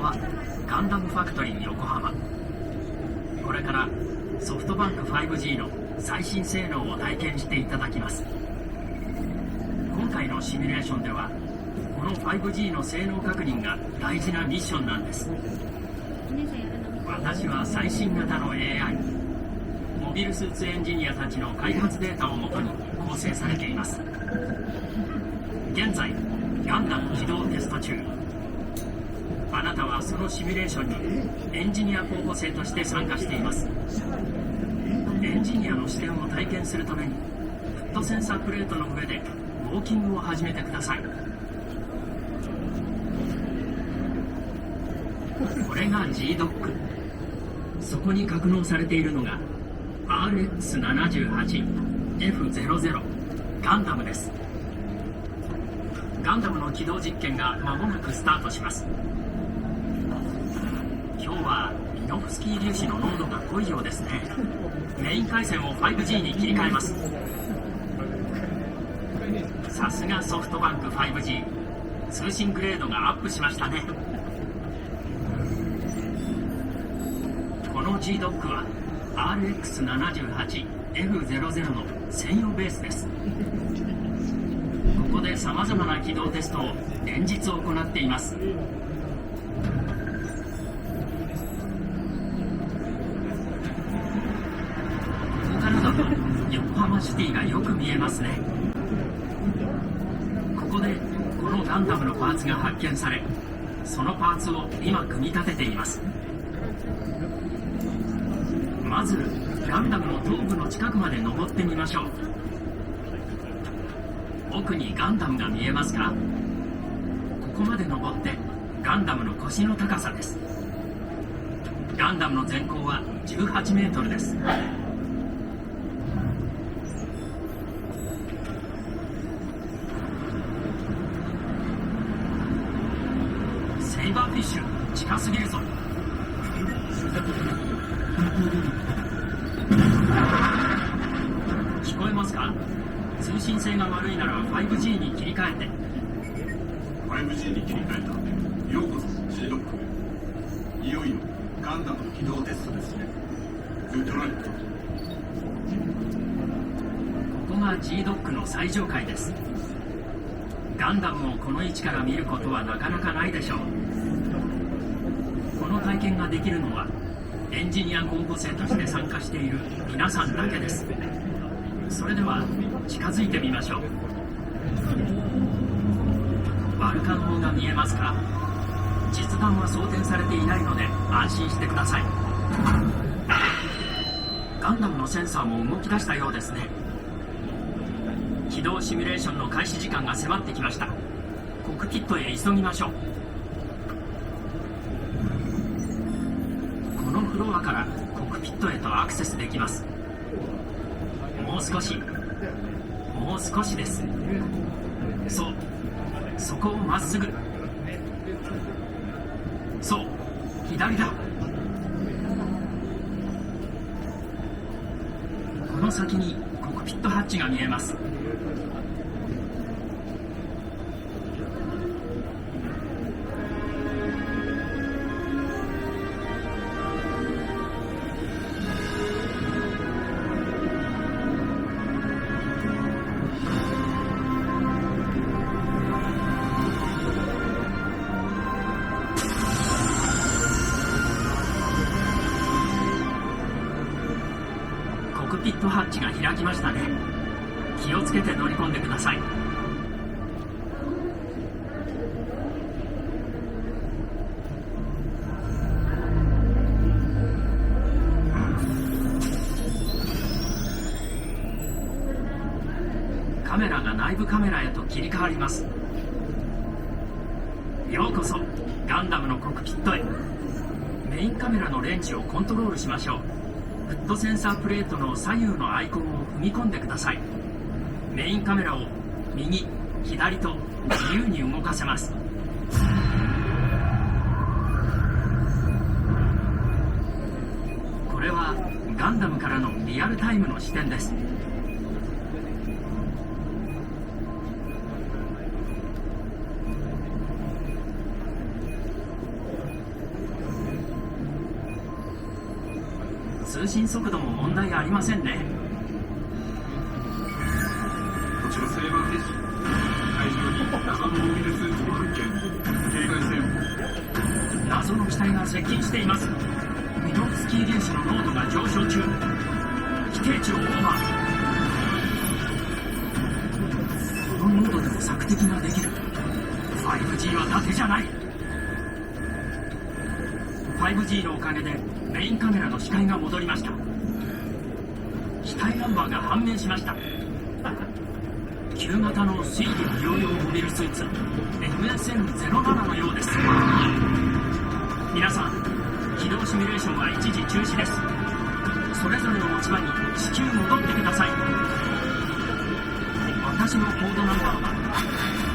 はガンダムファクトリー横浜。これからソフトバンク 5G の最新性能を体験していただきます。今回のシミュレーションではこの 5G の性能確認が大事なミッションなんです。私は最新型の AI モビルスーツエンジニアたちの開発データをもとに構成されています。現在ガンダム起動テスト中。あなたはそのシミュレーションにエンジニア候補生として参加しています。エンジニアの視点を体験するためにフットセンサープレートの上でウォーキングを始めてください。これが G-Dock。 そこに格納されているのが RX78F00 ガンダムです。ガンダムの起動実験が間もなくスタートします。今日はミノフスキー粒子の濃度が濃いようですね。メイン回線を 5G に切り替えます。さすがソフトバンク 5G、 通信グレードがアップしましたね。この G-Dock は RX78F00 の専用ベースです。ここでさまざまな起動テストを連日行っています。ここからだと横浜シティがよく見えますね。ここでこのガンダムのパーツが発見され、そのパーツを今組み立てています。まずガンダムの頭部の近くまで登ってみましょう。奥にガンダムが見えますか？ここまで登ってガンダムの腰の高さです。ガンダムの全高は18メートルです。セイバーフィッシュ近すぎるぞ。聞こえますか？通信性が悪いなら 5G に切り替えて。 5G に切り替えた。ようこそ G-Dock へ。いよいよガンダムの起動テストですね。グッドラック。ここが G-Dock の最上階です。ガンダムをこの位置から見ることはなかなかないでしょう。この体験ができるのはエンジニア候補生として参加している皆さんだけです。それでは近づいてみましょう。バルカン砲が見えますか？実弾は装填されていないので安心してください。ガンダムのセンサーも動き出したようですね。起動シミュレーションの開始時間が迫ってきました。コックピットへ急ぎましょう。このフロアからコックピットへとアクセスできます。もう少しです。そこをまっすぐ。そう左だ。この先にコックピットハッチが見えます。コックピットハッチが開きましたね。気をつけて乗り込んでください。カメラが内部カメラへと切り替わります。ようこそガンダムのコックピットへ。メインカメラのレンジをコントロールしましょう。フットセンサープレートの左右のアイコンを踏み込んでください。メインカメラを右、左と自由に動かせます。これはガンダムからのリアルタイムの視点です。通信速度も問題ありませんね。こちらセーバー兵士、会場に謎のモビルスーツを発見。警戒せよ。謎の機体が接近しています。ミノフスキー粒子の濃度が上昇中。規定値をオーバー。この濃度でも索敵ができる。 5G は伊達じゃない。 5G のおかげでメインカメラの視界が戻りました。機体ナンバーが判明しました。旧型の水陸両用モビルスーツ MSN07 のようです。皆さん、起動シミュレーションは一時中止です。それぞれの持ち場に至急戻ってください。私のコードナンバーは